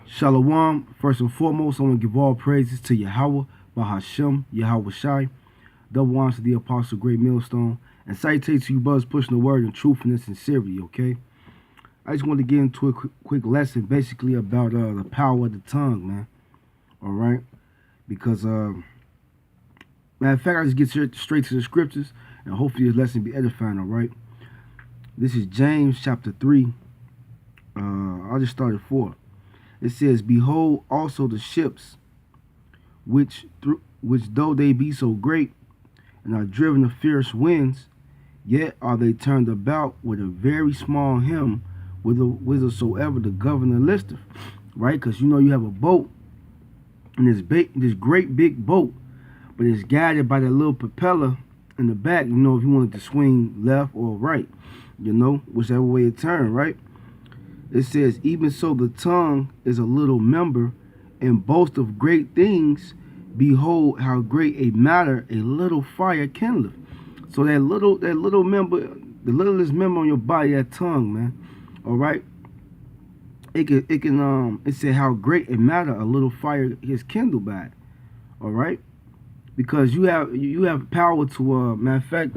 Shalom. First and foremost, I want to give all praises to Yahweh, Bahashem, Yahweh Shai. Double honors to the Apostle Great Millstone. And salutations to you brothers pushing the word in truthfulness and sincerity, okay? I just want to get into a quick lesson basically about the power of the tongue, man. All right? Because, matter of fact, I just get straight to the scriptures and hopefully this lesson be edifying, all right? This is James chapter 3. I'll just start at 4. It says, "Behold also the ships, which though they be so great, and are driven of fierce winds, yet are they turned about with a very small helm, whithersoever the governor listeth." Right? Because you know you have a boat, and this great big boat, but it's guided by that little propeller in the back. You know, if you wanted to swing left or right, you know, whichever way it turned, right? It says, "Even so the tongue is a little member, and boast of great things. Behold, how great a matter a little fire kindleth." So that little member, the littlest member on your body, that tongue, man. All right. It said how great a matter a little fire is kindled by it. All right. Because you have power to matter of fact,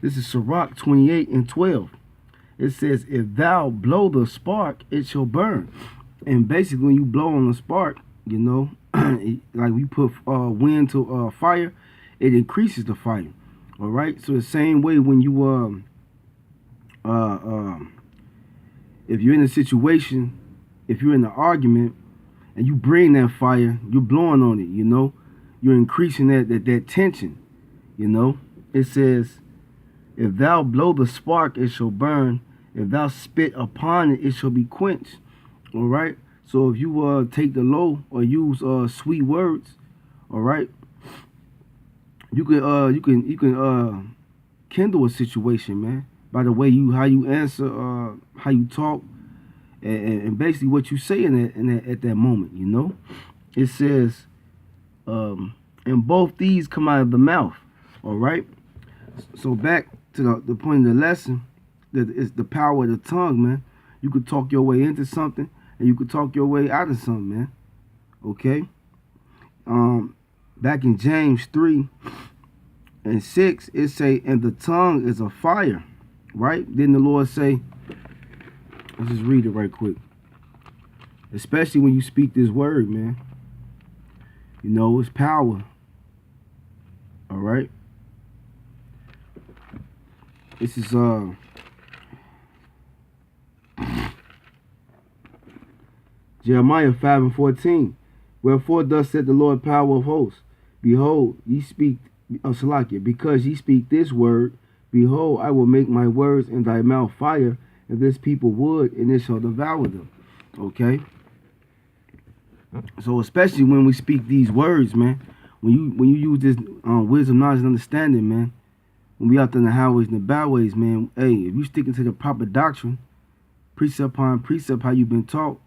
this is Sirach 28:12. It says, "If thou blow the spark, it shall burn." And basically, when you blow on the spark, you know, like we put wind to fire, it increases the fire. All right. So the same way when you if you're in a situation, if you're in an argument, and you bring that fire, you're blowing on it. You know, you're increasing that tension. You know, it says, "If thou blow the spark, it shall burn. If thou spit upon it, it shall be quenched." All right. So if you take the low or use sweet words, all right, you can kindle a situation, man, by the way how you answer, how you talk, and basically what you say at that moment. You know, it says, and both these come out of the mouth. All right. So back to the point of the lesson. That is the power of the tongue, man. You could talk your way into something, and you could talk your way out of something, man. Okay. Back in James 3:6, it say, "And the tongue is a fire," right? Didn't the Lord say? Let's just read it right quick. Especially when you speak this word, man. You know it's power. All right. This is Jeremiah 5:14. "Wherefore thus said the Lord power of hosts, Behold, ye speak of Salakia, because ye speak this word, behold, I will make my words in thy mouth fire, and this people wood, and it shall devour them." Okay? So especially when we speak these words, man, when you use this wisdom, knowledge, and understanding, man, when we out there in the highways and the byways, man, hey, if you sticking to the proper doctrine, precept upon precept, how you've been taught,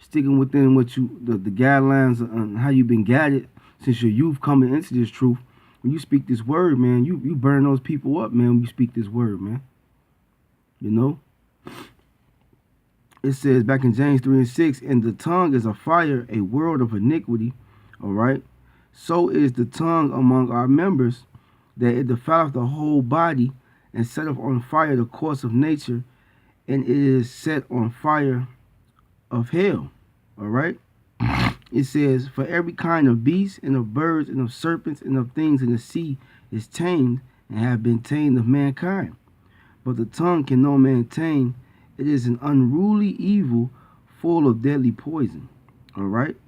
sticking within what the guidelines on how you've been guided since your youth coming into this truth. When you speak this word, man, you burn those people up, man. When you speak this word, man, you know. It says back in James 3:6, "And the tongue is a fire, a world of iniquity." All right. "So is the tongue among our members, that it defileth the whole body, and setteth on fire the course of nature, and it is set on fire of hell." All right. It says, "For every kind of beast, and of birds, and of serpents, and of things in the sea is tamed, and have been tamed of mankind. But the tongue can no man tame. It is an unruly evil, full of deadly poison." All right.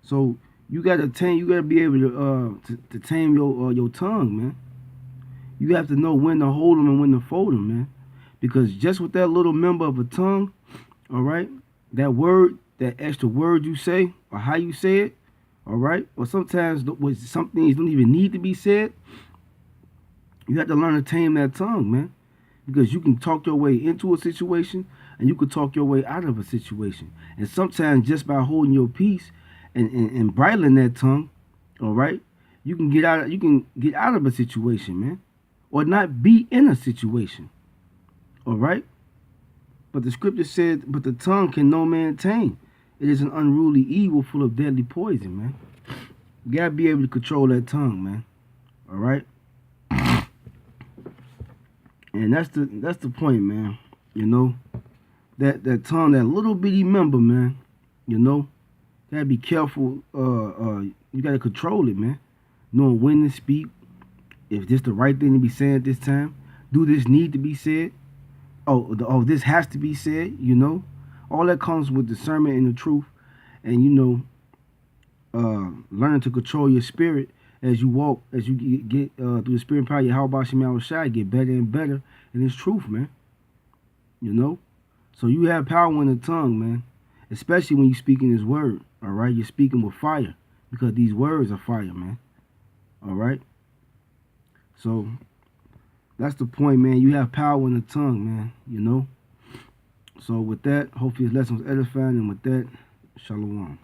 So you gotta tame. You gotta be able to tame your tongue, man. You have to know when to hold them and when to fold them, man. Because just with that little member of a tongue, all right, that word, that extra word you say, or how you say it, all right, or sometimes some things don't even need to be said. You have to learn to tame that tongue, man. Because you can talk your way into a situation, and you can talk your way out of a situation. And sometimes just by holding your peace and bridling that tongue, all right, you can get out of a situation, man, or not be in a situation. All right. But the scripture said, "But the tongue can no man tame." It is an unruly evil full of deadly poison, man. You gotta be able to control that tongue, man. All right. And that's the point, man. You know, that tongue, that little bitty member, man. You know, you gotta be careful. You gotta control it, man. Knowing when to speak, if this the right thing to be said at this time. Do this need to be said? Oh, this has to be said. You know, all that comes with discernment and the truth, and you know, learn to control your spirit as you walk, as you get through the spirit and power. Your how about Shema Shai get better and better in His truth, man. You know, so you have power in the tongue, man. Especially when you speak in His word. All right, you're speaking with fire because these words are fire, man. All right. So that's the point, man. You have power in the tongue, man. You know. So with that, hopefully this lesson was edifying, and with that, shalom.